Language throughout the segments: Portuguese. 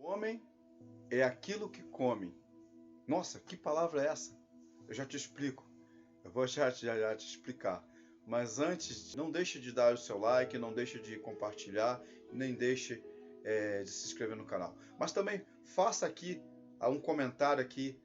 O homem é aquilo que come. Nossa, que palavra é essa? Eu já te explico. Eu vou já te explicar. Mas antes, não deixe de dar o seu like, não deixe de compartilhar, nem deixe de se inscrever no canal. Mas também faça aqui um comentário aqui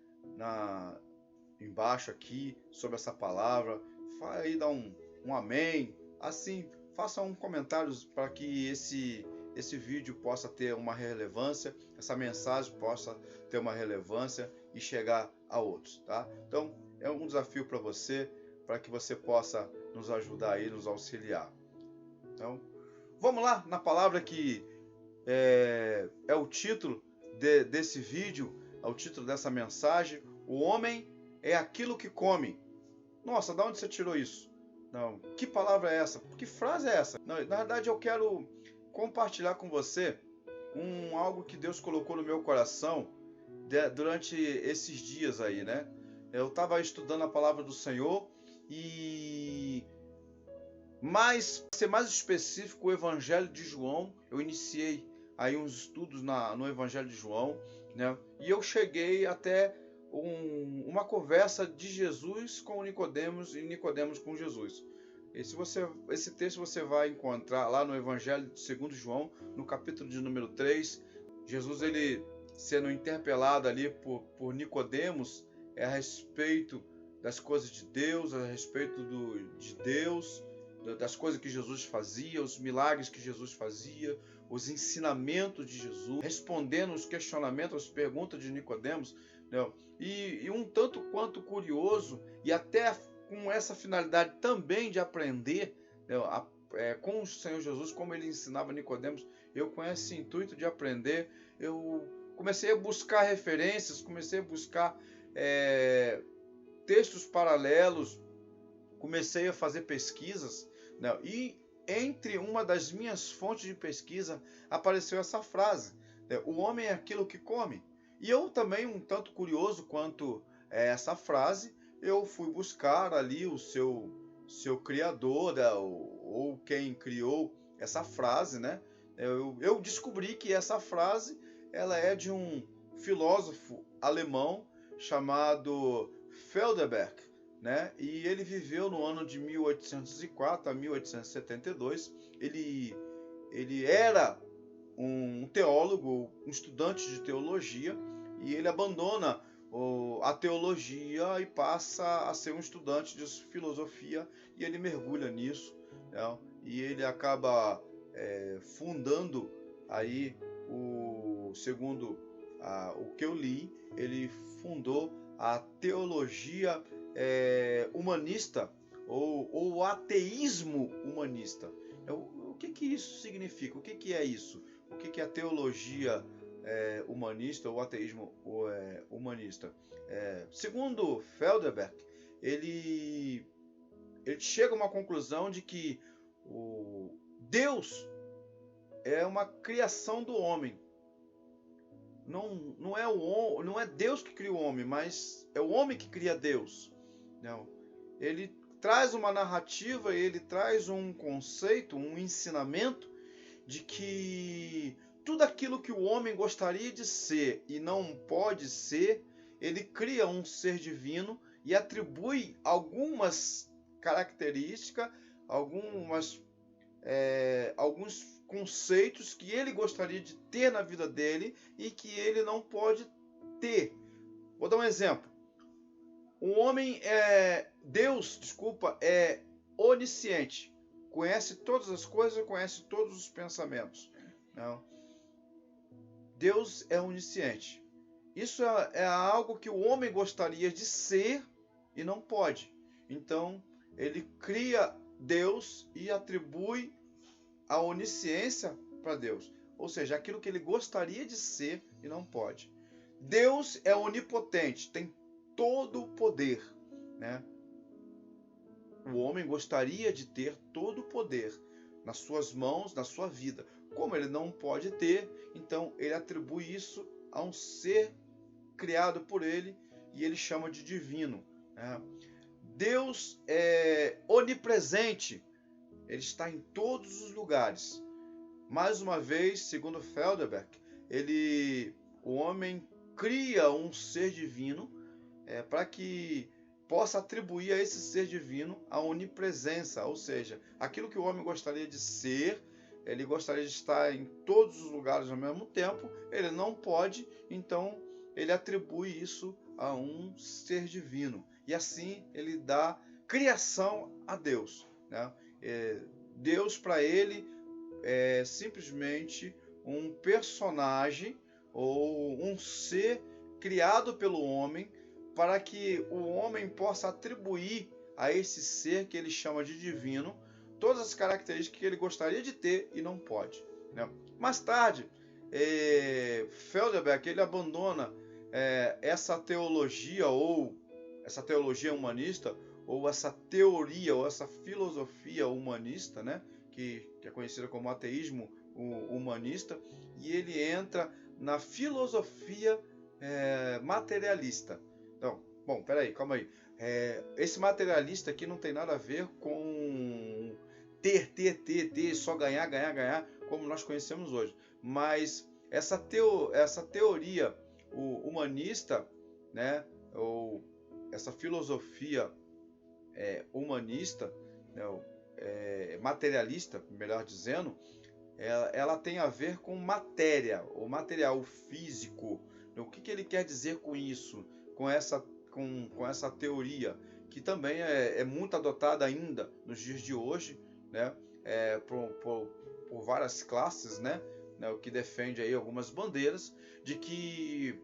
embaixo aqui sobre essa palavra. Aí dá um amém. Assim, faça um comentário para que esse vídeo possa ter uma relevância, essa mensagem possa ter uma relevância e chegar a outros, tá? Então, é um desafio para você, para que você possa nos ajudar aí, nos auxiliar. Então, vamos lá na palavra que é o título desse vídeo, é o título dessa mensagem. O homem é aquilo que come. Nossa, de onde você tirou isso? Não, que palavra é essa? Que frase é essa? Não, na verdade, eu quero compartilhar com você algo que Deus colocou no meu coração durante esses dias aí, né? Eu estava estudando a palavra do Senhor e para ser mais específico, o Evangelho de João. Eu iniciei aí uns estudos no Evangelho de João, né? E eu cheguei até uma conversa de Jesus com Nicodemos e Nicodemos com Jesus. Esse texto você vai encontrar lá no Evangelho segundo João, no capítulo de número 3. Jesus, ele sendo interpelado ali por Nicodemos a respeito das coisas de Deus, a respeito de Deus, das coisas que Jesus fazia, os milagres que Jesus fazia, os ensinamentos de Jesus, respondendo os questionamentos, as perguntas de Nicodemos, né? E um tanto quanto curioso, e até com essa finalidade também de aprender, né, com o Senhor Jesus, como ele ensinava Nicodemos. Eu com esse intuito de aprender, eu comecei a buscar referências, comecei a buscar textos paralelos, comecei a fazer pesquisas, né? E entre uma das minhas fontes de pesquisa apareceu essa frase, né? O homem é aquilo que come. E eu também, um tanto curioso quanto essa frase, eu fui buscar ali o seu criador, né? ou quem criou essa frase, né? Eu descobri que essa frase ela é de um filósofo alemão chamado Felderberg, né? E ele viveu no ano de 1804 a 1872. Ele era um teólogo, um estudante de teologia, e ele abandona a teologia e passa a ser um estudante de filosofia, e ele mergulha nisso, né? E ele acaba fundando aí segundo o que eu li, ele fundou a teologia humanista ou o ateísmo humanista. O que isso significa? O que é isso? O que é a teologia humanista ou ateísmo humanista? Segundo Felderberg, ele chega a uma conclusão de que Deus é uma criação do homem. Não é Deus que cria o homem, mas é o homem que cria Deus. Não. Ele traz uma narrativa, ele traz um conceito, um ensinamento de que tudo aquilo que o homem gostaria de ser e não pode ser, ele cria um ser divino e atribui algumas características, alguns conceitos que ele gostaria de ter na vida dele e que ele não pode ter. Vou dar um exemplo. Deus é onisciente. Conhece todas as coisas, conhece todos os pensamentos. Não. Deus é onisciente. Isso é algo que o homem gostaria de ser e não pode. Então, ele cria Deus e atribui a onisciência para Deus. Ou seja, aquilo que ele gostaria de ser e não pode. Deus é onipotente, tem todo o poder, né? O homem gostaria de ter todo o poder nas suas mãos, na sua vida. Como ele não pode ter, então ele atribui isso a um ser criado por ele e ele chama de divino, né? Deus é onipresente, ele está em todos os lugares. Mais uma vez, segundo Felderberg, o homem cria um ser divino para que possa atribuir a esse ser divino a onipresença, ou seja, aquilo que o homem gostaria de ser, ele gostaria de estar em todos os lugares ao mesmo tempo, ele não pode, então ele atribui isso a um ser divino. E assim ele dá criação a Deus, né? Deus para ele é simplesmente um personagem ou um ser criado pelo homem para que o homem possa atribuir a esse ser que ele chama de divino todas as características que ele gostaria de ter e não pode, né? Mais tarde, Felderbeck ele abandona essa teologia humanista ou essa teoria ou essa filosofia humanista, né? Que é conhecida como ateísmo humanista, e ele entra na filosofia materialista. Então, bom, peraí, calma aí. Esse materialista aqui não tem nada a ver com ter, só ganhar, como nós conhecemos hoje. Mas essa teoria humanista, né, ou essa filosofia humanista, né, materialista, melhor dizendo, ela tem a ver com matéria, o material, o físico. O que ele quer dizer com isso, com essa teoria, que também é muito adotada ainda nos dias de hoje, né, por várias classes, né, o que defende aí algumas bandeiras, de que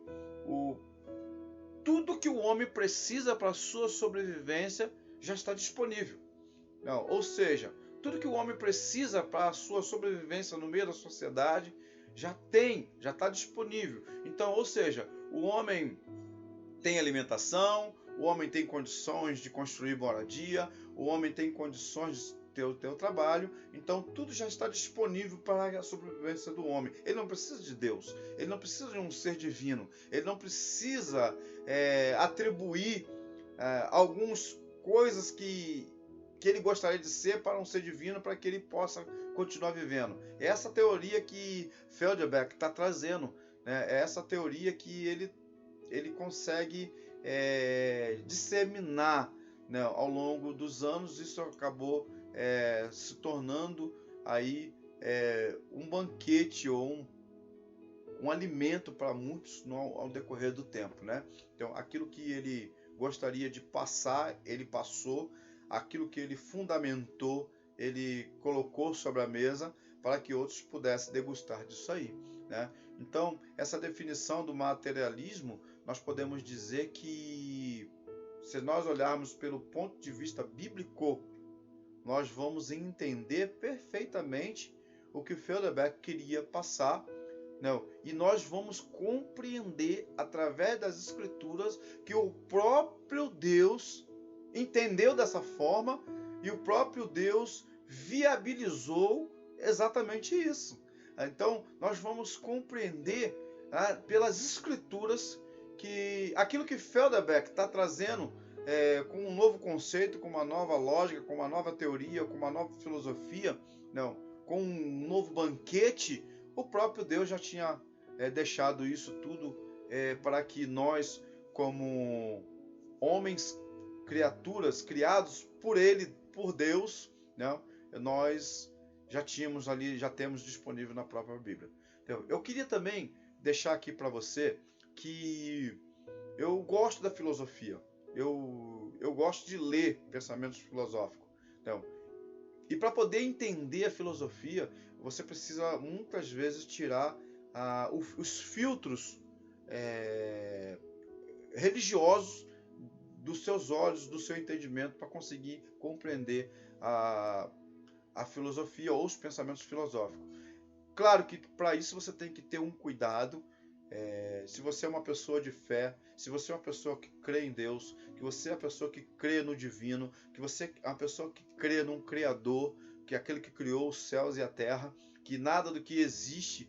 tudo que o homem precisa para a sua sobrevivência já está disponível. Não, ou seja, tudo que o homem precisa para a sua sobrevivência no meio da sociedade já está disponível. Então, ou seja, o homem tem alimentação, o homem tem condições de construir moradia, o homem tem condições de ter o teu trabalho, então tudo já está disponível para a sobrevivência do homem. Ele não precisa de Deus, ele não precisa de um ser divino, ele não precisa atribuir algumas coisas que ele gostaria de ser para um ser divino, para que ele possa continuar vivendo. É essa teoria que Felderbeck está trazendo, né? É essa teoria que ele consegue disseminar, né, ao longo dos anos. Isso acabou se tornando aí um banquete ou um alimento para muitos ao decorrer do tempo, né? Então, aquilo que ele gostaria de passar, ele passou. Aquilo que ele fundamentou, ele colocou sobre a mesa para que outros pudessem degustar disso aí, né? Então, essa definição do materialismo, nós podemos dizer que, se nós olharmos pelo ponto de vista bíblico, nós vamos entender perfeitamente o que Felderbeck queria passar, né? E nós vamos compreender através das Escrituras que o próprio Deus entendeu dessa forma e o próprio Deus viabilizou exatamente isso. Então, nós vamos compreender pelas Escrituras que aquilo que Felderbeck está trazendo com um novo conceito, com uma nova lógica, com uma nova teoria, com uma nova filosofia, não, com um novo banquete, o próprio Deus já tinha deixado isso tudo para que nós, como homens, criaturas criados por ele, por Deus, né, nós já temos disponível na própria Bíblia. Então, eu queria também deixar aqui para você que eu gosto da filosofia, eu gosto de ler pensamentos filosóficos. Então, e para poder entender a filosofia, você precisa muitas vezes tirar os filtros religiosos dos seus olhos, do seu entendimento, para conseguir compreender a filosofia ou os pensamentos filosóficos. Claro que para isso você tem que ter um cuidado. Se você é uma pessoa de fé, se você é uma pessoa que crê em Deus, que você é uma pessoa que crê no divino, que você é uma pessoa que crê num Criador, que é aquele que criou os céus e a terra, que nada do que existe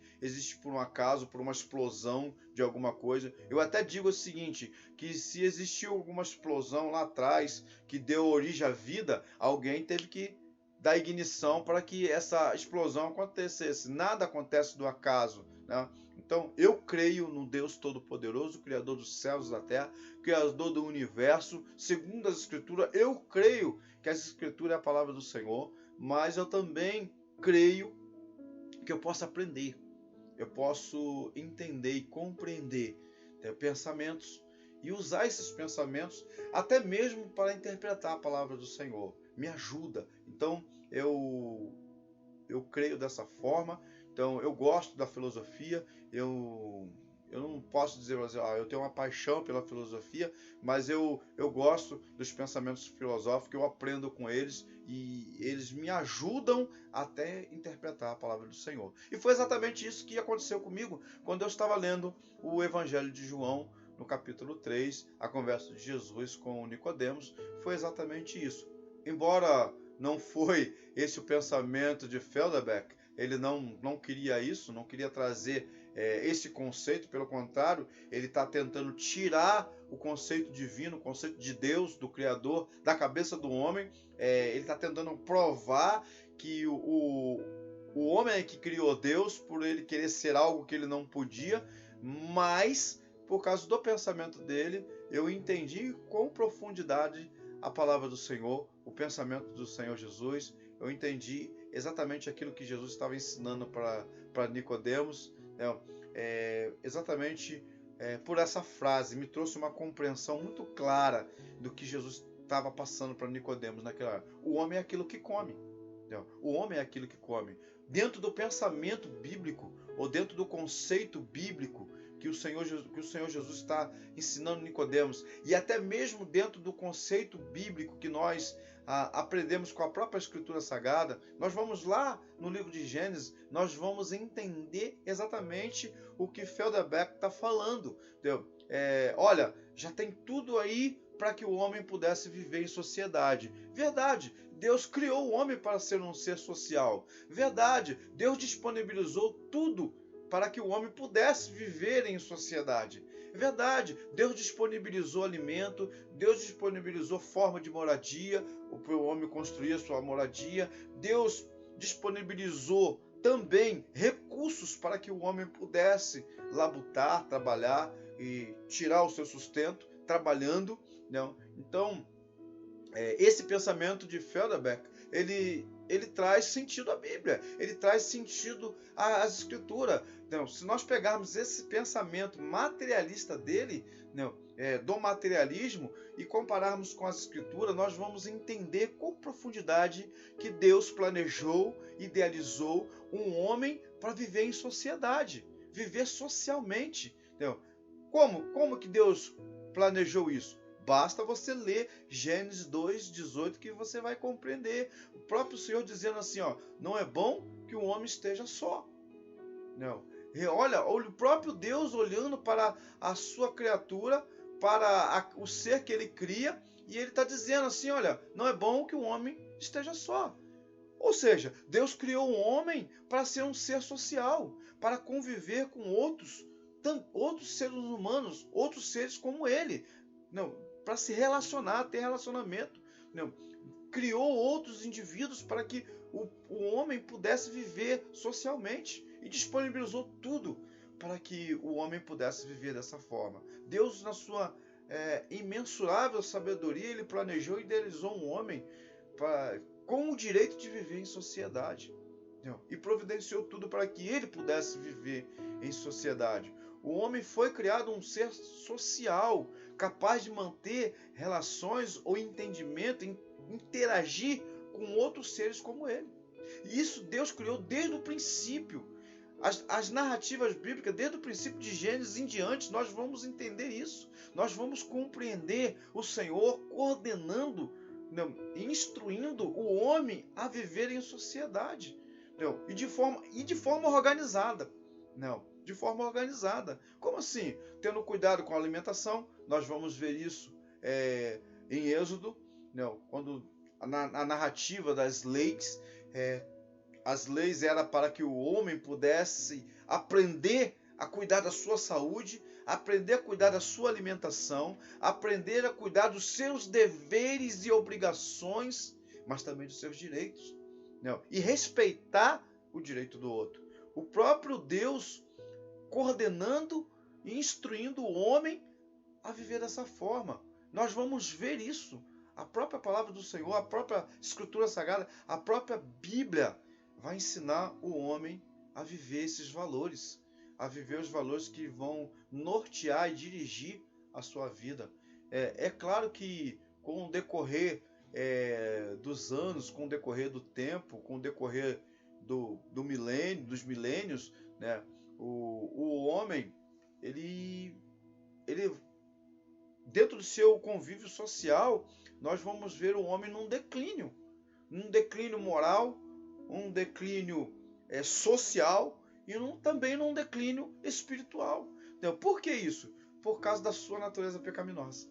por um acaso, por uma explosão de alguma coisa. Eu até digo o seguinte, que se existiu alguma explosão lá atrás que deu origem à vida, alguém teve que dar ignição para que essa explosão acontecesse. Nada acontece do acaso, né? Então, eu creio no Deus Todo-Poderoso, Criador dos céus e da terra, Criador do universo. Segundo as Escrituras, eu creio que essa Escritura é a palavra do Senhor, mas eu também creio que eu posso aprender, eu posso entender e compreender pensamentos e usar esses pensamentos até mesmo para interpretar a palavra do Senhor. Me ajuda. Então, eu creio dessa forma. Então, eu gosto da filosofia. Eu não posso dizer assim, eu tenho uma paixão pela filosofia, mas eu gosto dos pensamentos filosóficos, eu aprendo com eles e eles me ajudam até interpretar a palavra do Senhor. E foi exatamente isso que aconteceu comigo quando eu estava lendo o Evangelho de João, no capítulo 3, a conversa de Jesus com Nicodemos. Foi exatamente isso. Embora não foi esse o pensamento de Felderbeck, ele não queria isso, não queria trazer esse conceito, pelo contrário, ele está tentando tirar o conceito divino, o conceito de Deus, do Criador, da cabeça do homem. Ele está tentando provar que o homem é que criou Deus, por ele querer ser algo que ele não podia, mas por causa do pensamento dele, eu entendi com profundidade a palavra do Senhor, o pensamento do Senhor Jesus. Eu entendi exatamente aquilo que Jesus estava ensinando para Nicodemos, exatamente por essa frase, me trouxe uma compreensão muito clara do que Jesus estava passando para Nicodemos naquela hora. O homem é aquilo que come. O homem é aquilo que come. Dentro do pensamento bíblico, ou dentro do conceito bíblico que o Senhor Jesus está ensinando Nicodemos, e até mesmo dentro do conceito bíblico que nós aprendemos com a própria Escritura Sagrada, nós vamos lá no livro de Gênesis, nós vamos entender exatamente o que Felderbeck está falando. Olha, já tem tudo aí para que o homem pudesse viver em sociedade. Verdade, Deus criou o homem para ser um ser social. Verdade, Deus disponibilizou tudo para que o homem pudesse viver em sociedade. Verdade, Deus disponibilizou alimento, Deus disponibilizou forma de moradia, para o homem construir a sua moradia. Deus disponibilizou também recursos para que o homem pudesse labutar, trabalhar e tirar o seu sustento trabalhando. Não? Então, esse pensamento de Felderbeck, ele traz sentido à Bíblia, ele traz sentido às Escrituras. Então, se nós pegarmos esse pensamento materialista dele, do materialismo, e compararmos com as Escrituras, nós vamos entender com profundidade que Deus planejou, idealizou um homem para viver em sociedade, viver socialmente. Como que Deus planejou isso? Basta você ler Gênesis 2:18 que você vai compreender. O próprio Senhor dizendo assim, não é bom que o homem esteja só. Olha, o próprio Deus olhando para a sua criatura, para o ser que ele cria, e ele está dizendo assim, olha, não é bom que o homem esteja só. Ou seja, Deus criou o homem para ser um ser social, para conviver com outros seres humanos, outros seres como ele. Para se relacionar, ter relacionamento. Criou outros indivíduos para que o homem pudesse viver socialmente e disponibilizou tudo para que o homem pudesse viver dessa forma. Deus, na sua imensurável sabedoria, ele planejou e idealizou um homem com o direito de viver em sociedade. E providenciou tudo para que ele pudesse viver em sociedade. O homem foi criado um ser social, capaz de manter relações ou entendimento, interagir com outros seres como ele. E isso Deus criou desde o princípio. As narrativas bíblicas, desde o princípio de Gênesis em diante, nós vamos entender isso. Nós vamos compreender o Senhor coordenando, instruindo o homem a viver em sociedade. E de forma organizada. De forma organizada. Como assim? Tendo cuidado com a alimentação. Nós vamos ver isso em Êxodo, quando a narrativa das leis, as leis eram para que o homem pudesse aprender a cuidar da sua saúde, aprender a cuidar da sua alimentação, aprender a cuidar dos seus deveres e obrigações, mas também dos seus direitos, e respeitar o direito do outro. O próprio Deus coordenando e instruindo o homem a viver dessa forma. Nós vamos ver isso. A própria palavra do Senhor, a própria Escritura Sagrada, a própria Bíblia vai ensinar o homem a viver esses valores, a viver os valores que vão nortear e dirigir a sua vida. É claro que com o decorrer dos anos, com o decorrer do tempo, com o decorrer dos milênios, né, o homem, ele dentro do seu convívio social, nós vamos ver o homem num declínio moral, um declínio social e também num declínio espiritual. Então, por que isso? Por causa da sua natureza pecaminosa,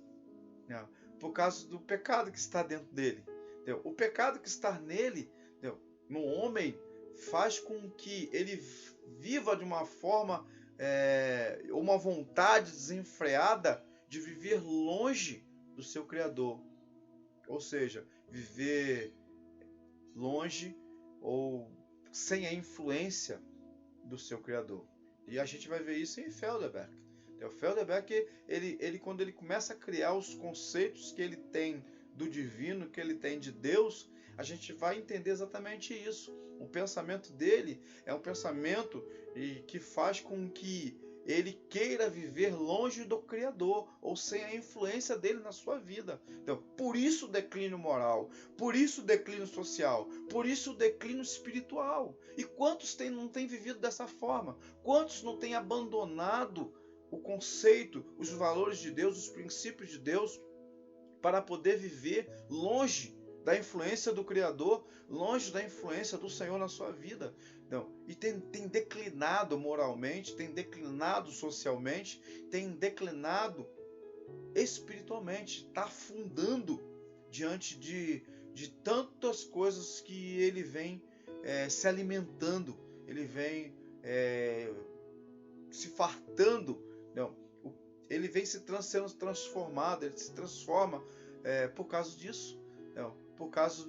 né? Por causa do pecado que está dentro dele. Então, o pecado que está nele, no homem, faz com que ele viva de uma forma, uma vontade desenfreada de viver longe do seu Criador. Ou seja, viver longe ou sem a influência do seu Criador. E a gente vai ver isso em Felderberg. O Felderberg, ele quando ele começa a criar os conceitos que ele tem do divino, que ele tem de Deus, a gente vai entender exatamente isso. O pensamento dele é um pensamento que faz com que ele queira viver longe do Criador, ou sem a influência dele na sua vida. Então, por isso o declínio moral, por isso o declínio social, por isso o declínio espiritual. E quantos não têm vivido dessa forma? Quantos não têm abandonado o conceito, os valores de Deus, os princípios de Deus, para poder viver longe da influência do Criador, longe da influência do Senhor na sua vida? Então, e tem declinado moralmente, tem declinado socialmente, tem declinado espiritualmente, está afundando diante de tantas coisas que ele vem se alimentando, ele vem se fartando. Não, ele vem sendo transformado, ele se transforma por causa disso. Não, por causa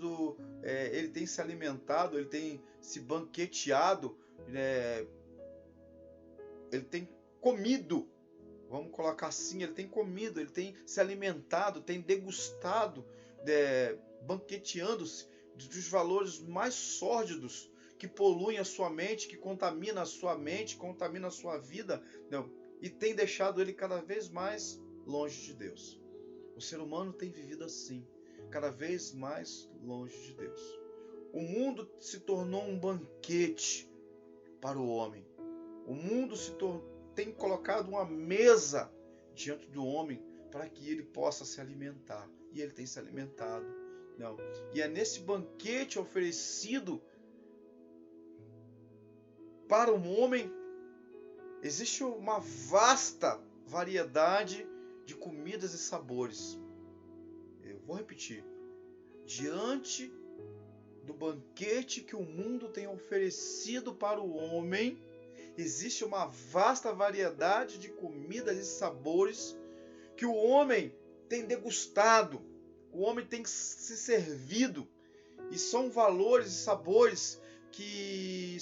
ele tem se alimentado, ele tem se banqueteado, ele tem comido, vamos colocar assim, ele tem comido, ele tem se alimentado, tem degustado, banqueteando-se dos valores mais sórdidos que poluem a sua mente, que contaminam a sua mente, contaminam a sua vida, não, e tem deixado ele cada vez mais longe de Deus. O ser humano tem vivido assim, cada vez mais longe de Deus. O mundo se tornou um banquete para o homem. O mundo tem colocado uma mesa diante do homem para que ele possa se alimentar. E ele tem se alimentado. Não. E é nesse banquete oferecido para o homem, existe uma vasta variedade de comidas e sabores. Eu vou repetir. Diante do banquete que o mundo tem oferecido para o homem, existe uma vasta variedade de comidas e sabores que o homem tem degustado, o homem tem se servido, e são valores e sabores que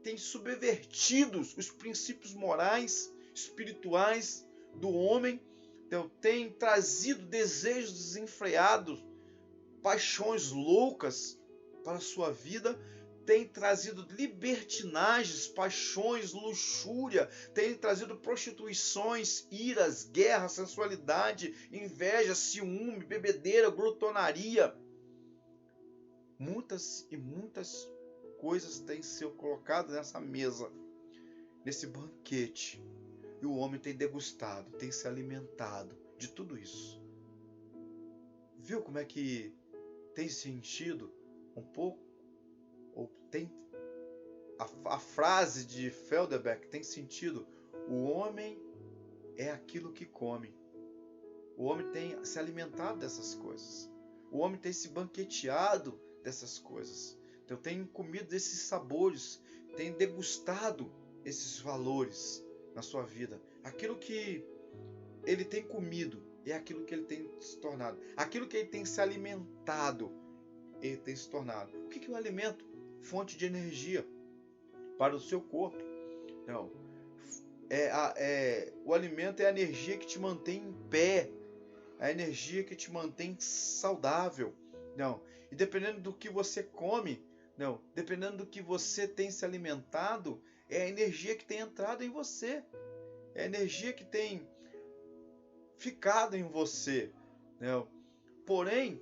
têm subvertido os princípios morais, espirituais do homem. Então, tem trazido desejos desenfreados, paixões loucas para a sua vida, tem trazido libertinagens, paixões, luxúria, tem trazido prostituições, iras, guerra, sensualidade, inveja, ciúme, bebedeira, glutonaria. Muitas e muitas coisas têm sido colocadas nessa mesa, nesse banquete, e o homem tem degustado, tem se alimentado de tudo isso. Viu como é que tem sentido um pouco? Ou tem a frase de Felderberg tem sentido: o homem é aquilo que come. O homem tem se alimentado dessas coisas. O homem tem se banqueteado dessas coisas. Então tem comido desses sabores, tem degustado esses valores na sua vida. Aquilo que ele tem comido é aquilo que ele tem se tornado. Aquilo que ele tem se alimentado, ele tem se tornado. O que é o alimento? Fonte de energia para o seu corpo. Não, O alimento é a energia que te mantém em pé, a energia que te mantém saudável. Não. E dependendo do que você come, não, dependendo do que você tem se alimentado, é a energia que tem entrado em você. É a energia que tem ficado em você. Não. Porém,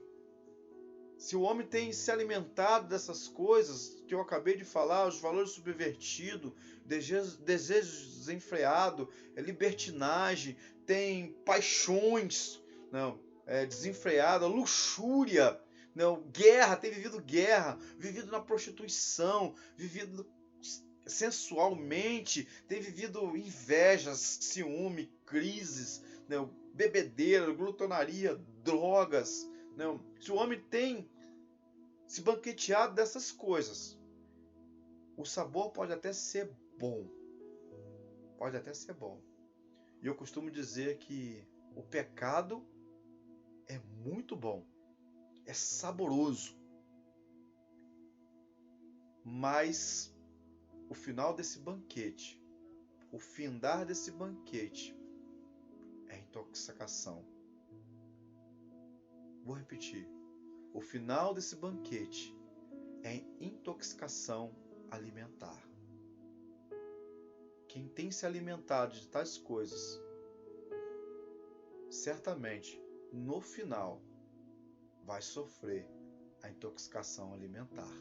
se o homem tem se alimentado dessas coisas que eu acabei de falar, os valores subvertidos, desejo desenfreado, libertinagem, tem paixões, não, desenfreada, luxúria, não, guerra, tem vivido na prostituição, vivido sensualmente, tem vivido invejas, ciúme, crises, não, bebedeira, glutonaria, drogas. Não, se o homem tem se banqueteado dessas coisas, o sabor pode até ser bom. Pode até ser bom. E eu costumo dizer que o pecado é muito bom. É saboroso. Mas o final desse banquete, o findar desse banquete, é intoxicação. Vou repetir. O final desse banquete é intoxicação alimentar. Quem tem se alimentado de tais coisas, certamente, no final, vai sofrer a intoxicação alimentar.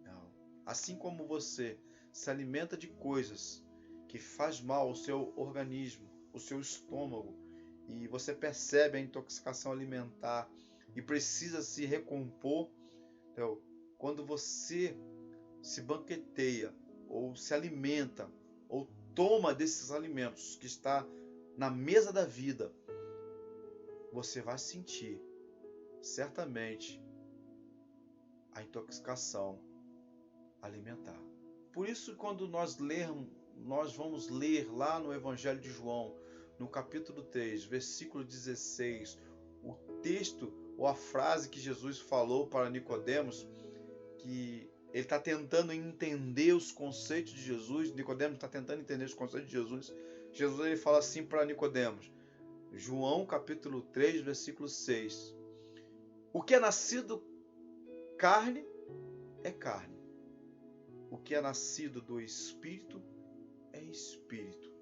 Não. Assim como você se alimenta de coisas que faz mal ao seu organismo, ao seu estômago, e você percebe a intoxicação alimentar e precisa se recompor, então, quando você se banqueteia, ou se alimenta, ou toma desses alimentos que está na mesa da vida, você vai sentir, certamente, a intoxicação alimentar. Por isso, quando nós vamos ler lá no Evangelho de João, no capítulo 3, versículo 16, o texto ou a frase que Jesus falou para Nicodemos, que ele está tentando entender os conceitos de Jesus, Nicodemos está tentando entender os conceitos de Jesus. Jesus ele fala assim para Nicodemos, João capítulo 3, versículo 6. O que é nascido carne é carne. O que é nascido do Espírito é Espírito.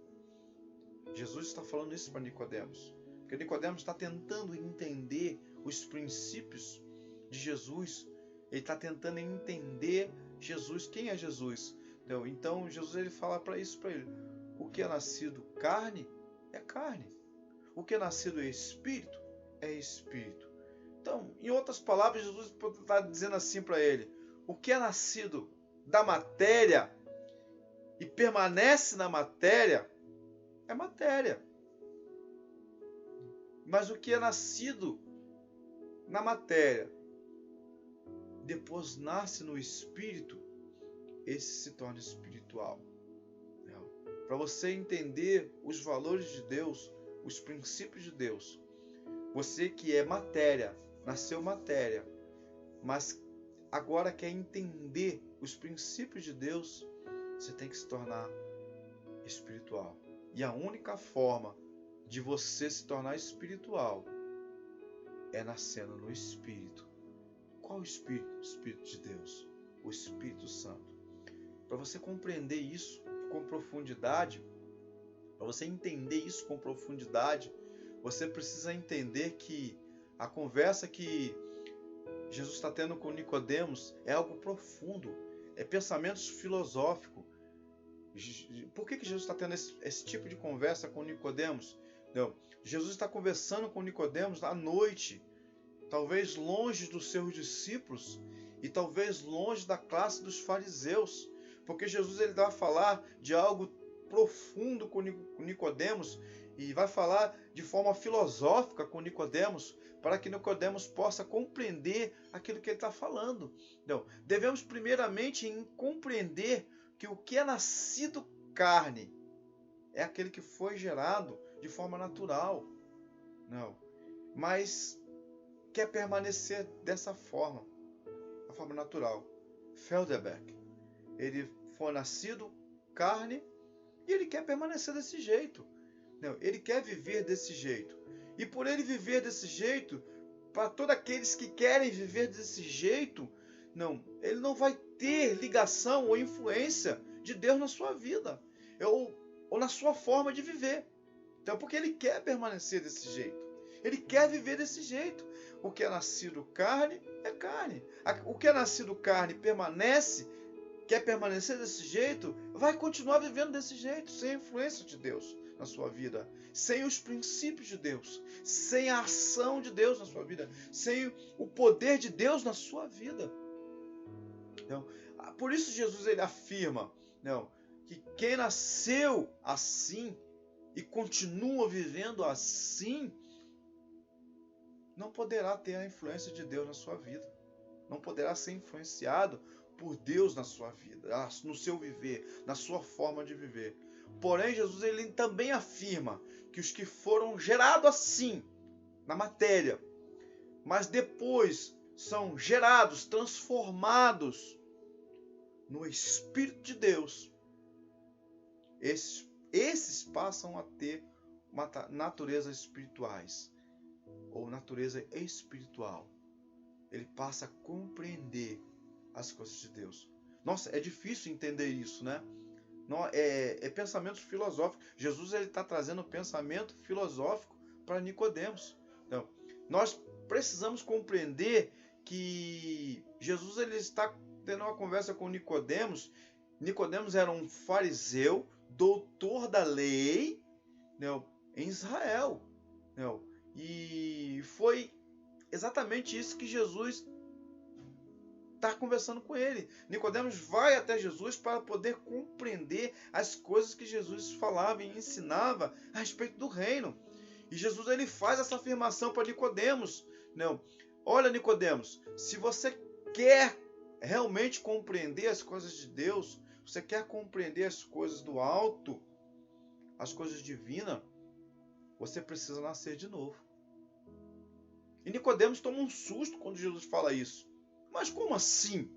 Jesus está falando isso para Nicodemos. Porque Nicodemos está tentando entender os princípios de Jesus. Ele está tentando entender Jesus. Quem é Jesus? Então Jesus ele fala para isso para ele. O que é nascido carne é carne. O que é nascido espírito é espírito. Então, em outras palavras, Jesus está dizendo assim para ele. O que é nascido da matéria e permanece na matéria é matéria. Mas o que é nascido na matéria, depois nasce no espírito, esse se torna espiritual. Para você entender os valores de Deus, os princípios de Deus, você que é matéria, nasceu matéria, mas agora quer entender os princípios de Deus, você tem que se tornar espiritual. E a única forma de você se tornar espiritual é nascendo no Espírito. Qual o Espírito? O Espírito de Deus, o Espírito Santo. Para você compreender isso com profundidade, para você entender isso com profundidade, você precisa entender que a conversa que Jesus está tendo com Nicodemos é algo profundo, é pensamentos filosóficos. Por que Jesus está tendo esse tipo de conversa com Nicodemos? Não. Jesus está conversando com Nicodemos à noite, talvez longe dos seus discípulos e talvez longe da classe dos fariseus, porque Jesus ele vai falar de algo profundo com Nicodemos e vai falar de forma filosófica com Nicodemos, para que Nicodemos possa compreender aquilo que ele está falando. Então, devemos primeiramente compreender que o que é nascido carne é aquele que foi gerado de forma natural. Não. Mas quer permanecer dessa forma, a forma natural. Felderbeck, ele foi nascido carne E ele quer permanecer desse jeito. Não, ele quer viver desse jeito. E por ele viver desse jeito, para todos aqueles que querem viver desse jeito, não, ele não vai ter ligação ou influência de Deus na sua vida, ou na sua forma de viver. Então, porque ele quer permanecer desse jeito. Ele quer viver desse jeito. O que é nascido carne é carne. O que é nascido carne permanece, quer permanecer desse jeito, vai continuar vivendo desse jeito, sem a influência de Deus na sua vida, sem os princípios de Deus, sem a ação de Deus na sua vida, sem o poder de Deus na sua vida. Então, por isso Jesus ele afirma, não, que quem nasceu assim e continua vivendo assim, não poderá ter a influência de Deus na sua vida. Não poderá ser influenciado por Deus na sua vida, no seu viver, na sua forma de viver. Porém, Jesus ele também afirma que os que foram gerados assim, na matéria, mas depois são gerados, transformados no Espírito de Deus, esses passam a ter uma natureza espirituais, ou natureza espiritual. Ele passa a compreender as coisas de Deus. Nossa, é difícil entender isso, né? É pensamento filosófico. Jesus está trazendo pensamento filosófico para Nicodemos. Então, nós precisamos compreender que Jesus ele está tendo uma conversa com Nicodemos. Nicodemos era um fariseu, doutor da lei, né, em Israel. Né, e foi exatamente isso que Jesus está conversando com ele. Nicodemos vai até Jesus para poder compreender as coisas que Jesus falava e ensinava a respeito do reino. E Jesus ele faz essa afirmação para Nicodemos. Não, olha Nicodemos, se você quer realmente compreender as coisas de Deus, você quer compreender as coisas do alto, as coisas divinas, você precisa nascer de novo. E Nicodemos toma um susto quando Jesus fala isso. Mas como assim?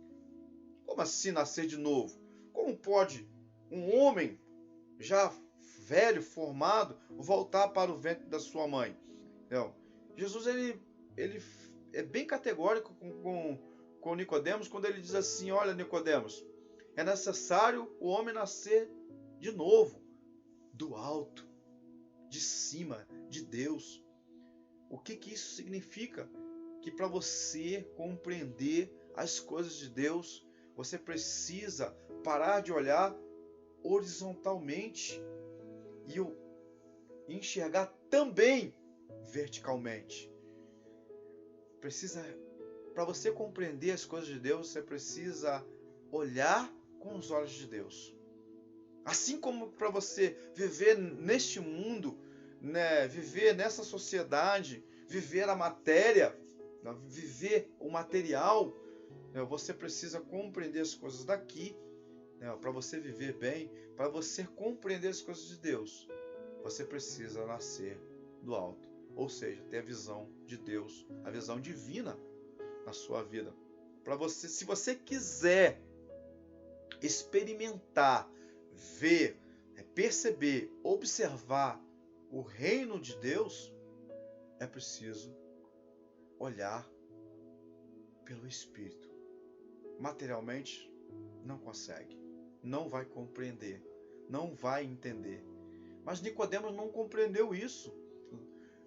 Como assim nascer de novo? Como pode um homem já velho, formado, voltar para o ventre da sua mãe? Então, Jesus ele é bem categórico com Nicodemos quando ele diz assim: olha Nicodemos, é necessário o homem nascer de novo, do alto, de cima, de Deus. O que isso significa? Que para você compreender as coisas de Deus, você precisa parar de olhar horizontalmente e enxergar também verticalmente. Para você compreender as coisas de Deus, você precisa olhar com os olhos de Deus. Assim como para você viver neste mundo, né, viver nessa sociedade, viver a matéria, viver o material, né, você precisa compreender as coisas daqui, né, para você viver bem, para você compreender as coisas de Deus, você precisa nascer do alto, ou seja, ter a visão de Deus, a visão divina na sua vida. Para você, se você quiser experimentar, ver, perceber, observar o reino de Deus, é preciso olhar pelo Espírito. Materialmente, não consegue, não vai compreender, não vai entender. Mas Nicodemos não compreendeu isso.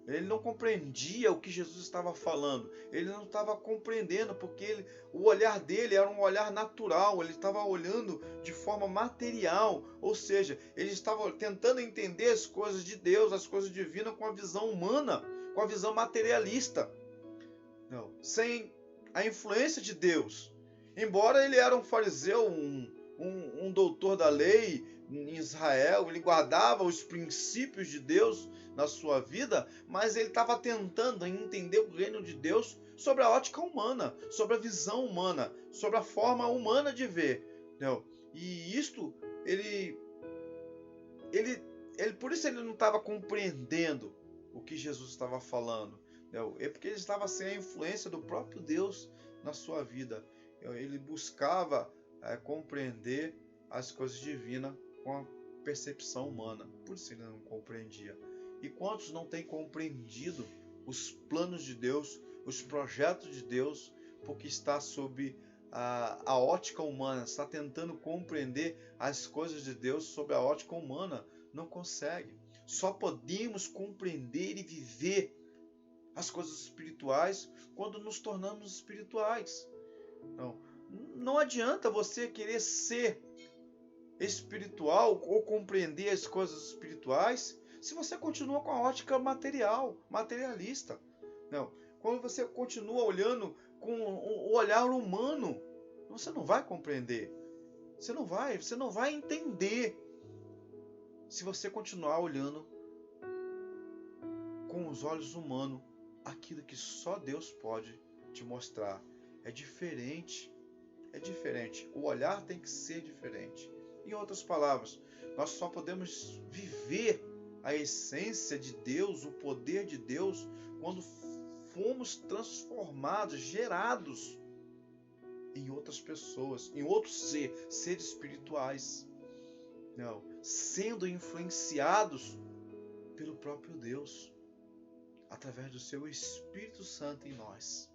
Ele não compreendia o que Jesus estava falando. Ele não estava compreendendo, porque o olhar dele era um olhar natural. Ele estava olhando de forma material. Ou seja, ele estava tentando entender as coisas de Deus, as coisas divinas, com a visão humana, com a visão materialista. Não, sem a influência de Deus. Embora ele era um fariseu, um doutor da lei em Israel, ele guardava os princípios de Deus na sua vida, mas ele estava tentando entender o reino de Deus sobre a ótica humana, sobre a visão humana, sobre a forma humana de ver. Entendeu? E isto, por isso ele não estava compreendendo o que Jesus estava falando. Entendeu? É porque ele estava sem a influência do próprio Deus na sua vida. Ele buscava compreender as coisas divinas percepção humana. Por isso ele não compreendia. E quantos não têm compreendido os planos de Deus, os projetos de Deus, porque está sob a ótica humana, está tentando compreender as coisas de Deus sob a ótica humana, não consegue. Só podemos compreender e viver as coisas espirituais quando nos tornamos espirituais. Não adianta você querer ser espiritual ou compreender as coisas espirituais se você continua com a ótica materialista. Não. Quando você continua olhando com o olhar humano, você não vai compreender. Você não vai entender se você continuar olhando com os olhos humanos aquilo que só Deus pode te mostrar. É diferente. É diferente. O olhar tem que ser diferente. Em outras palavras, nós só podemos viver a essência de Deus, o poder de Deus, quando fomos transformados, gerados em outras pessoas, em outros seres espirituais. Não, sendo influenciados pelo próprio Deus, através do seu Espírito Santo em nós.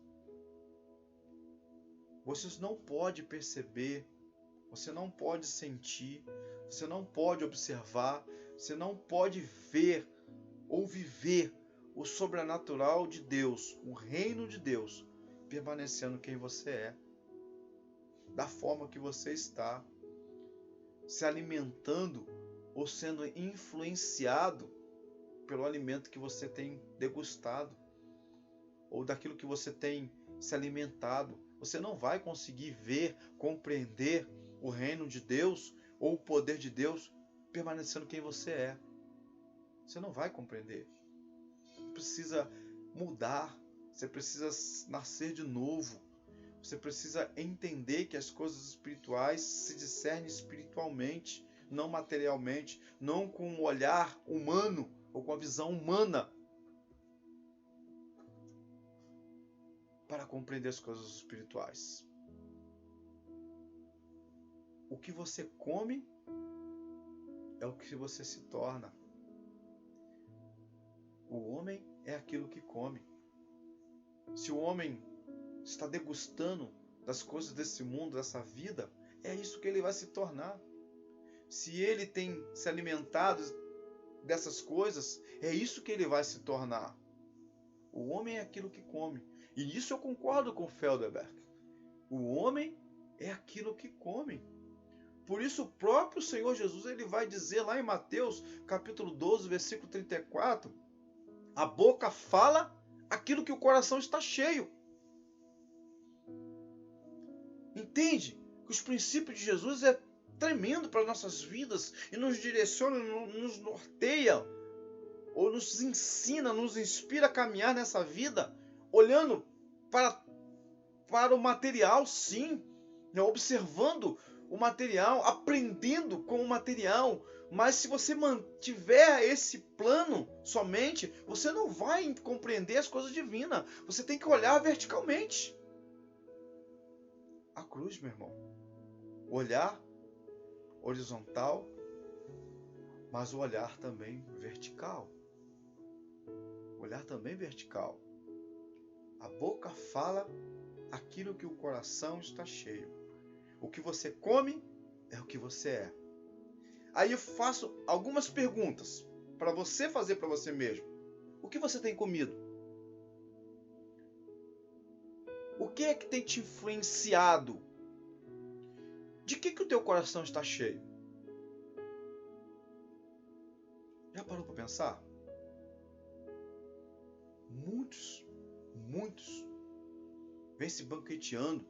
Você não pode perceber, você não pode sentir, você não pode observar, você não pode ver ou viver o sobrenatural de Deus, o reino de Deus, permanecendo quem você é, da forma que você está, se alimentando ou sendo influenciado pelo alimento que você tem degustado, ou daquilo que você tem se alimentado. Você não vai conseguir ver, compreender o reino de Deus ou o poder de Deus permanecendo quem você é. Você não vai compreender. Você precisa mudar, você precisa nascer de novo. Você precisa entender que as coisas espirituais se discernem espiritualmente, não materialmente, não com um olhar humano ou com a visão humana, para compreender as coisas espirituais. O que você come é o que você se torna. O homem é aquilo que come. Se o homem está degustando das coisas desse mundo, dessa vida, é isso que ele vai se tornar. Se ele tem se alimentado dessas coisas, é isso que ele vai se tornar. O homem é aquilo que come. E nisso eu concordo com Felderberg. O homem é aquilo que come. Por isso o próprio Senhor Jesus ele vai dizer lá em Mateus capítulo 12, versículo 34, a boca fala aquilo que o coração está cheio. Entende? Que os princípios de Jesus é tremendo para nossas vidas e nos direciona, nos norteia, ou nos ensina, nos inspira a caminhar nessa vida, olhando para o material, sim, observando o material, aprendendo com o material. Mas se você mantiver esse plano somente, você não vai compreender as coisas divinas. Você tem que olhar verticalmente. A cruz, meu irmão. Olhar horizontal, mas o olhar também vertical. Olhar também vertical. A boca fala aquilo que o coração está cheio. O que você come é o que você é. Aí eu faço algumas perguntas para você fazer para você mesmo. O que você tem comido? O que é que tem te influenciado? De que o teu coração está cheio? Já parou para pensar? Muitos vêm se banqueteando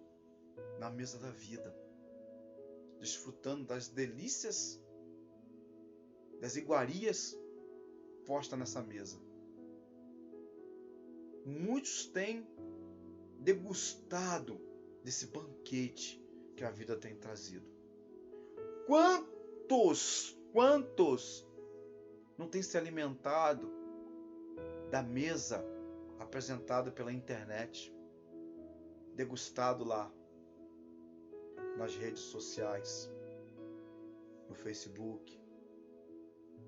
na mesa da vida, desfrutando das delícias, das iguarias postas nessa mesa. Muitos têm degustado desse banquete que a vida tem trazido. Quantos não têm se alimentado da mesa apresentada pela internet, degustado lá nas redes sociais, no Facebook,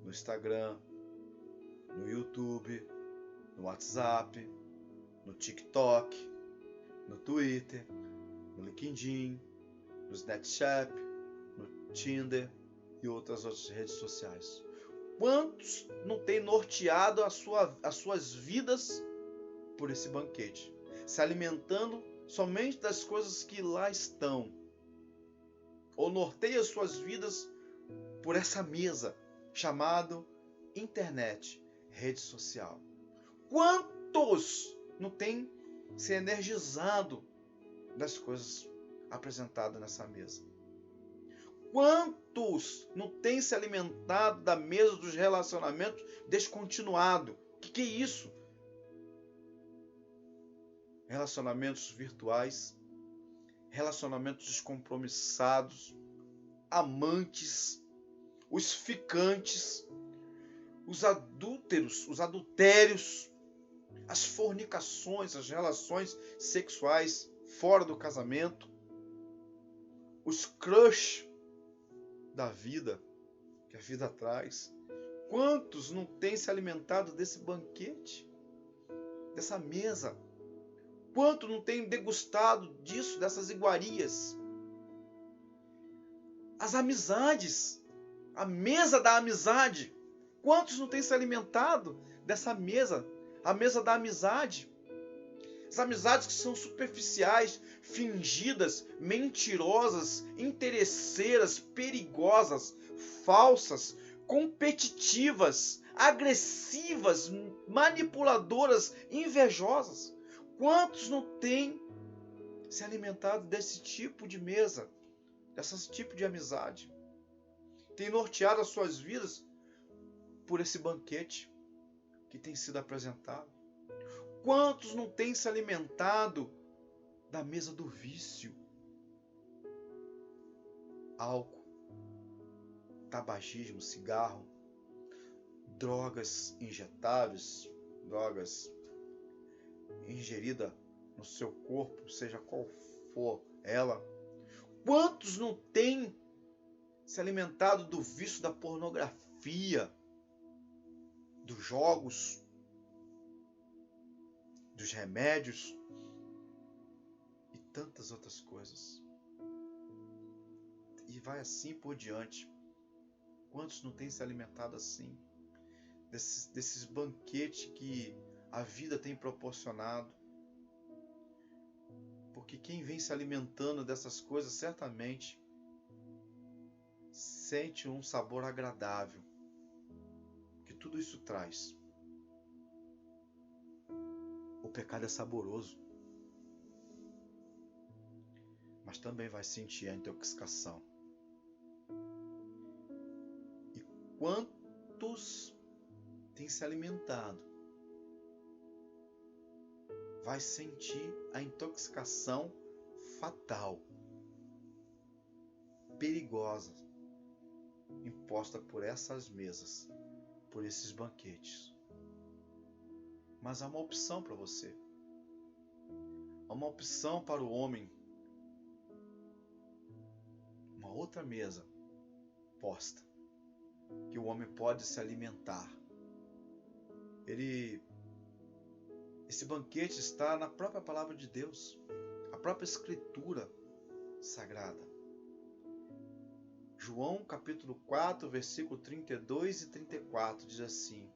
no Instagram, no YouTube, no WhatsApp, no TikTok, no Twitter, no LinkedIn, no Snapchat, no Tinder e outras redes sociais. Quantos não têm norteado as suas vidas por esse banquete, se alimentando somente das coisas que lá estão, ou norteia as suas vidas por essa mesa chamada internet, rede social? Quantos não têm se energizado das coisas apresentadas nessa mesa? Quantos não têm se alimentado da mesa dos relacionamentos descontinuados? O que é isso? Relacionamentos virtuais, relacionamentos descompromissados, amantes, os ficantes, os adúlteros, os adultérios, as fornicações, as relações sexuais fora do casamento, os crush da vida, que a vida traz. Quantos não têm se alimentado desse banquete, dessa mesa? Quantos não têm degustado disso, dessas iguarias? As amizades, a mesa da amizade. Quantos não têm se alimentado dessa mesa, a mesa da amizade? As amizades que são superficiais, fingidas, mentirosas, interesseiras, perigosas, falsas, competitivas, agressivas, manipuladoras, invejosas. Quantos não têm se alimentado desse tipo de mesa, desse tipo de amizade? Tem norteado as suas vidas por esse banquete que tem sido apresentado? Quantos não têm se alimentado da mesa do vício? Álcool, tabagismo, cigarro, drogas injetáveis, drogas ingeridas no seu corpo, seja qual for ela. Quantos não têm se alimentado do vício da pornografia, dos jogos, dos remédios e tantas outras coisas? E vai assim por diante. Quantos não têm se alimentado assim, desses banquetes que a vida tem proporcionado? Porque quem vem se alimentando dessas coisas certamente sente um sabor agradável que tudo isso traz. O pecado é saboroso, mas também vai sentir a intoxicação. E quantos têm se alimentado vai sentir a intoxicação fatal, perigosa, imposta por essas mesas, por esses banquetes. Mas há uma opção para você. Há uma opção para o homem. Uma outra mesa posta, que o homem pode se alimentar. Esse banquete está na própria palavra de Deus, a própria Escritura Sagrada. João capítulo 4, versículo 32 e 34 diz assim,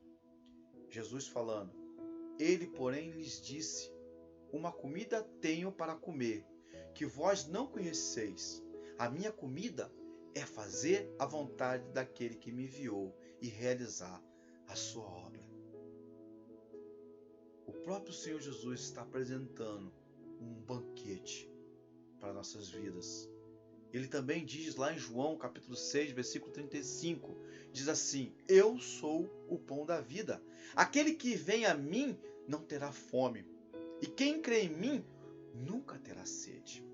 Jesus falando: Ele, porém, lhes disse: Uma comida tenho para comer, que vós não conheceis. A minha comida é fazer a vontade daquele que me enviou e realizar a sua obra. O próprio Senhor Jesus está apresentando um banquete para nossas vidas. Ele também diz lá em João capítulo 6, versículo 35, diz assim: Eu sou o pão da vida. Aquele que vem a mim não terá fome, e quem crê em mim nunca terá sede.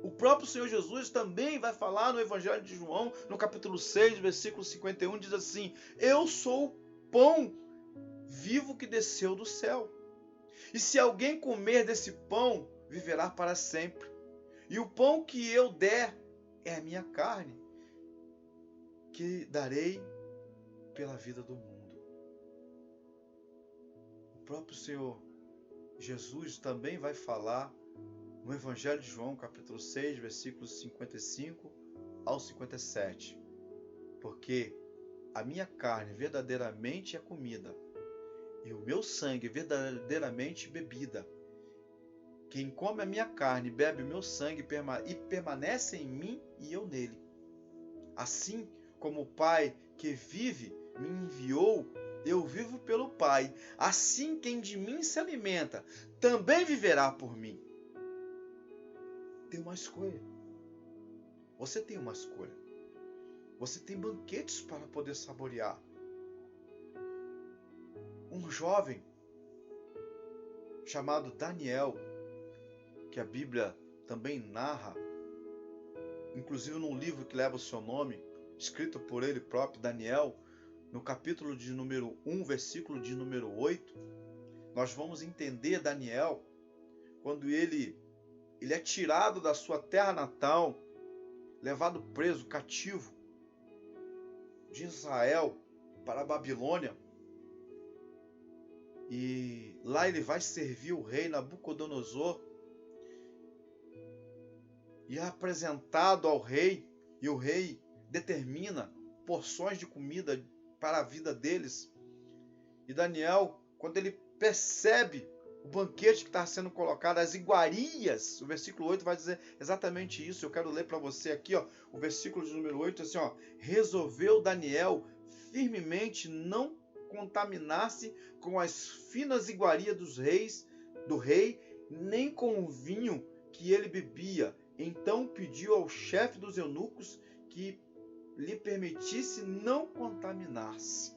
O próprio Senhor Jesus também vai falar no Evangelho de João, no capítulo 6, versículo 51, diz assim: Eu sou o pão vivo que desceu do céu. E se alguém comer desse pão, viverá para sempre. E o pão que eu der é a minha carne. que darei pela vida do mundo. O próprio Senhor Jesus também vai falar no Evangelho de João, capítulo 6, versículos 55 ao 57. Porque a minha carne verdadeiramente é comida, e o meu sangue verdadeiramente bebida. Quem come a minha carne e bebe o meu sangue e permanece em mim e eu nele. Assim como o Pai que vive me enviou, eu vivo pelo Pai. Assim quem de mim se alimenta também viverá por mim. Tem uma escolha. Você tem uma escolha. Você tem banquetes para poder saborear. Um jovem chamado Daniel, que a Bíblia também narra, inclusive num livro que leva o seu nome, escrito por ele próprio, Daniel, no capítulo de número 1, versículo de número 8, nós vamos entender Daniel quando ele é tirado da sua terra natal, levado preso, cativo de Israel para a Babilônia. E lá ele vai servir o rei Nabucodonosor. E é apresentado ao rei, e o rei determina porções de comida para a vida deles. E Daniel, quando ele percebe o banquete que está sendo colocado, as iguarias, o versículo 8 vai dizer exatamente isso. Eu quero ler para você aqui, ó, o versículo de número 8, assim, ó: resolveu Daniel firmemente não contaminar-se com as finas iguarias do rei, nem com o vinho que ele bebia. Então pediu ao chefe dos eunucos que lhe permitisse não contaminar-se.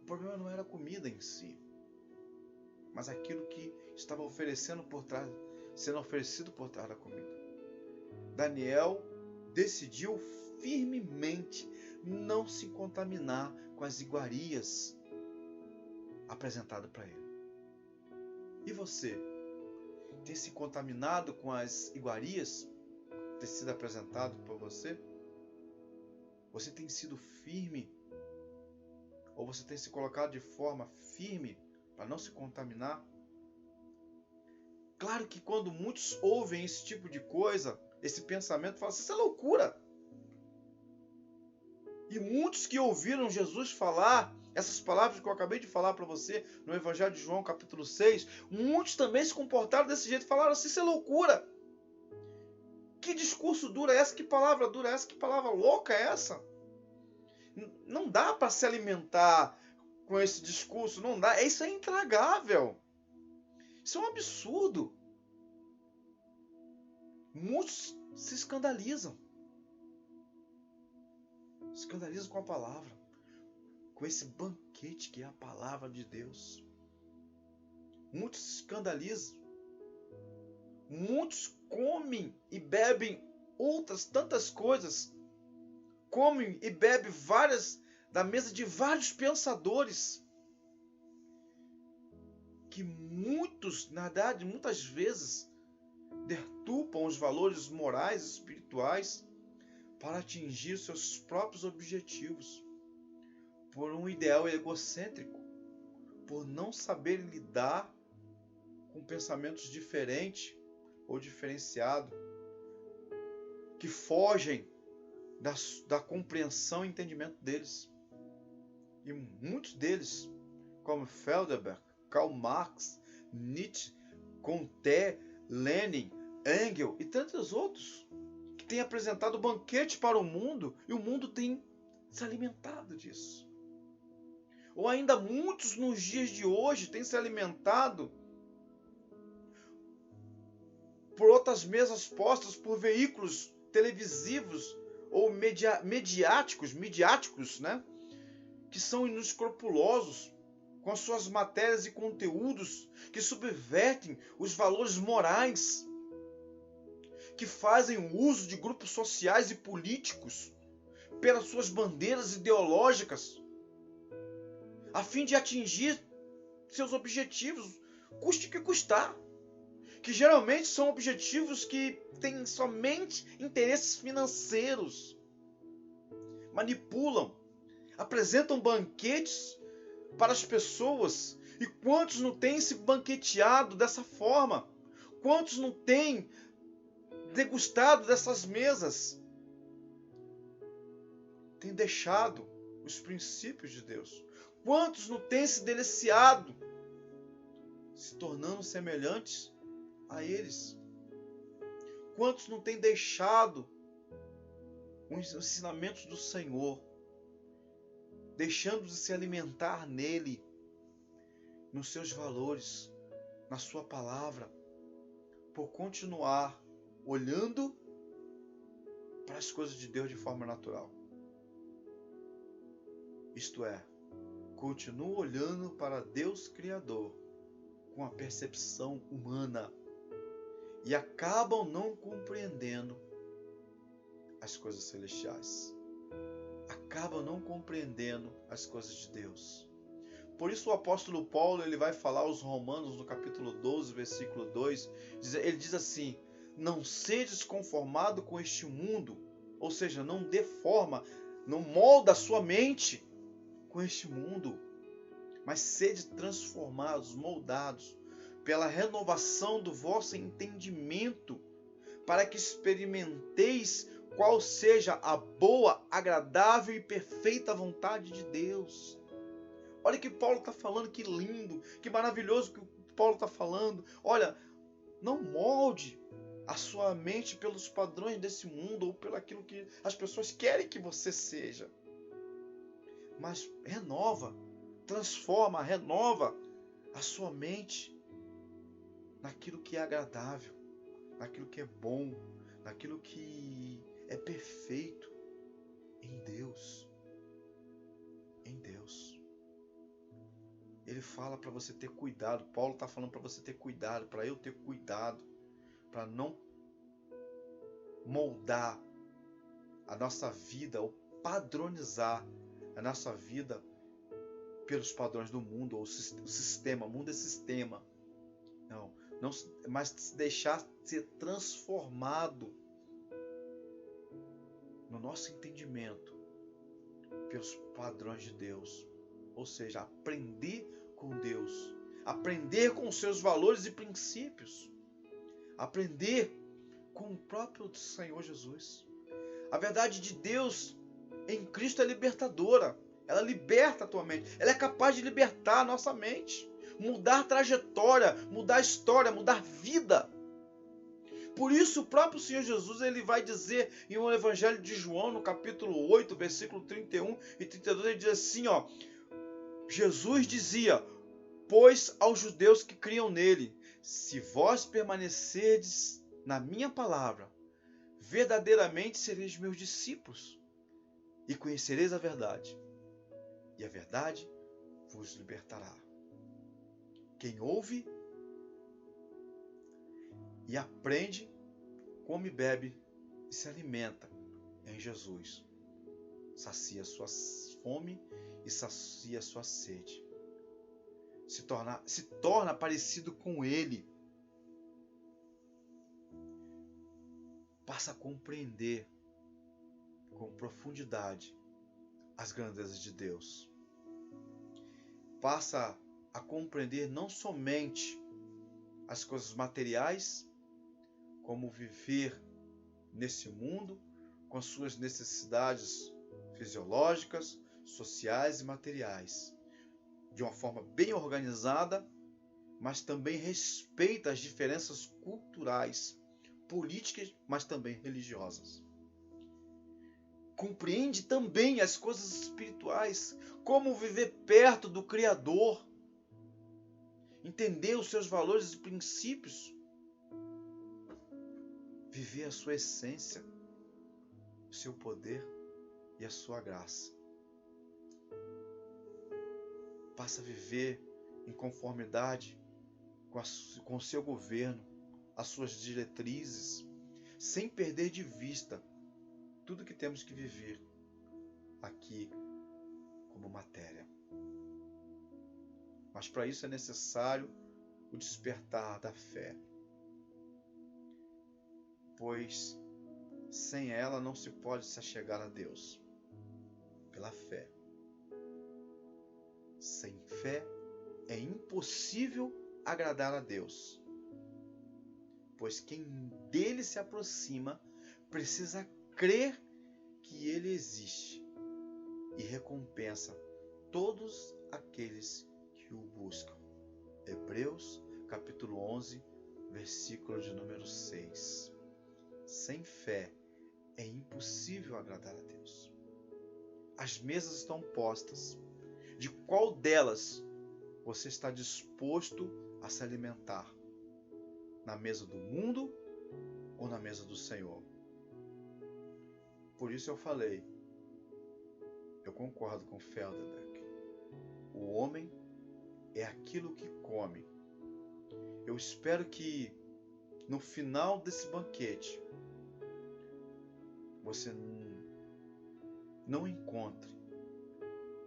O problema não era a comida em si, mas aquilo que estava sendo oferecido por trás da comida. Daniel decidiu firmemente não se contaminar com as iguarias apresentadas para ele. E você? Tem se contaminado com as iguarias que tem sido apresentado por você? Você tem sido firme? Ou você tem se colocado de forma firme para não se contaminar? Claro que quando muitos ouvem esse tipo de coisa, esse pensamento, falam assim: isso é loucura. E muitos que ouviram Jesus falar essas palavras que eu acabei de falar para você no Evangelho de João, capítulo 6, muitos também se comportaram desse jeito, falaram assim: isso é loucura. Que discurso duro é esse? Que palavra dura é essa? Que palavra louca é essa? Não dá para se alimentar com esse discurso, não dá. Isso é intragável. Isso é um absurdo. Muitos se escandalizam. Escandalizam com a palavra, com esse banquete que é a palavra de Deus. Muitos se escandalizam. Muitos comem e bebem outras tantas coisas. Comem e bebem da mesa de vários pensadores. Que muitos, na verdade, muitas vezes, deturpam os valores morais e espirituais para atingir seus próprios objetivos, por um ideal egocêntrico, por não saber lidar com pensamentos diferentes ou diferenciados, que fogem da compreensão e entendimento deles. E muitos deles, como Felderberg, Karl Marx, Nietzsche, Comte, Lenin, Engels e tantos outros, que têm apresentado banquete para o mundo e o mundo tem se alimentado disso. Ou ainda muitos nos dias de hoje têm se alimentado por outras mesas postas por veículos televisivos ou midiáticos, né? Que são inescrupulosos com as suas matérias e conteúdos que subvertem os valores morais, que fazem uso de grupos sociais e políticos pelas suas bandeiras ideológicas, a fim de atingir seus objetivos, custe o que custar, que geralmente são objetivos que têm somente interesses financeiros. manipulam, apresentam banquetes para as pessoas. E quantos não têm se banqueteado dessa forma? Quantos não têm degustado dessas mesas? Tem deixado os princípios de Deus. Quantos não têm se deliciado, se tornando semelhantes a eles? Quantos não têm deixado os ensinamentos do Senhor, deixando de se alimentar nele, nos seus valores, na sua palavra, por continuar olhando para as coisas de Deus de forma natural? Isto é, continua olhando para Deus Criador com a percepção humana e acabam não compreendendo as coisas celestiais. Acabam não compreendendo as coisas de Deus. Por isso o apóstolo Paulo ele vai falar aos Romanos no capítulo 12, versículo 2, ele diz assim: não sejas conformado com este mundo, ou seja, não deforma, não molda a sua mente com este mundo, mas sede transformados, moldados pela renovação do vosso entendimento, para que experimenteis qual seja a boa, agradável e perfeita vontade de Deus. Olha o que Paulo está falando, que lindo, que maravilhoso que Paulo está falando. Olha, não molde a sua mente pelos padrões desse mundo ou pelo aquilo que as pessoas querem que você seja. Mas renova, transforma, renova a sua mente naquilo que é agradável, naquilo que é bom, naquilo que é perfeito em Deus. Em Deus. Ele fala para você ter cuidado. Paulo está falando para você ter cuidado, para eu ter cuidado, para não moldar a nossa vida ou padronizar a nossa vida pelos padrões do mundo ou o sistema. O mundo é sistema. Não, mas se deixar ser transformado no nosso entendimento pelos padrões de Deus. Ou seja, aprender com Deus, aprender com os seus valores e princípios, aprender com o próprio Senhor Jesus. A verdade de Deus em Cristo é libertadora. Ela liberta a tua mente. Ela é capaz de libertar a nossa mente, mudar trajetória, mudar história, mudar vida. Por isso o próprio Senhor Jesus ele vai dizer em um Evangelho de João, no capítulo 8, versículo 31 e 32, ele diz assim, Jesus dizia: pois aos judeus que criam nele, se vós permanecerdes na minha palavra, verdadeiramente sereis meus discípulos e conhecereis a verdade, e a verdade vos libertará. Quem ouve e aprende, come, bebe e se alimenta em Jesus, sacia sua fome e sacia sua sede. Se torna parecido com Ele. Passa a compreender com profundidade as grandezas de Deus. Passa a compreender não somente as coisas materiais, como viver nesse mundo com suas necessidades fisiológicas, sociais e materiais, de uma forma bem organizada, mas também respeita as diferenças culturais, políticas, mas também religiosas. Compreende também as coisas espirituais, como viver perto do Criador, entender os seus valores e princípios, viver a sua essência, o seu poder e a sua graça. Passa a viver em conformidade com o seu governo, as suas diretrizes, sem perder de vista tudo que temos que viver aqui como matéria. Mas para isso é necessário o despertar da fé, pois sem ela não se pode se achegar a Deus. pela fé. Sem fé é impossível agradar a Deus, pois quem dele se aproxima precisa crer que ele existe e recompensa todos aqueles que o buscam. Hebreus capítulo 11, versículo de número 6. Sem fé é impossível agradar a Deus. As mesas estão postas. De qual delas você está disposto a se alimentar? Na mesa do mundo ou na mesa do Senhor? Por isso eu falei, eu concordo com Felderbeck. O homem é aquilo que come. Eu espero que no final desse banquete você não encontre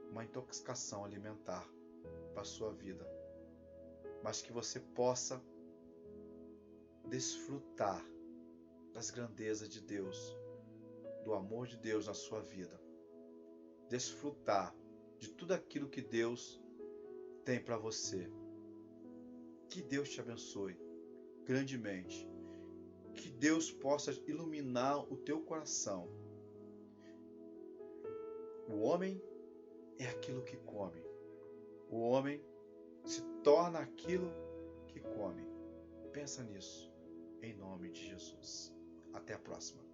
uma intoxicação alimentar para a sua vida, mas que você possa desfrutar das grandezas de Deus, do amor de Deus na sua vida, desfrutar de tudo aquilo que Deus tem para você. Que Deus te abençoe grandemente. Que Deus possa iluminar o teu coração. O homem é aquilo que come. O homem se torna aquilo que come. Pensa nisso, em nome de Jesus. Até a próxima.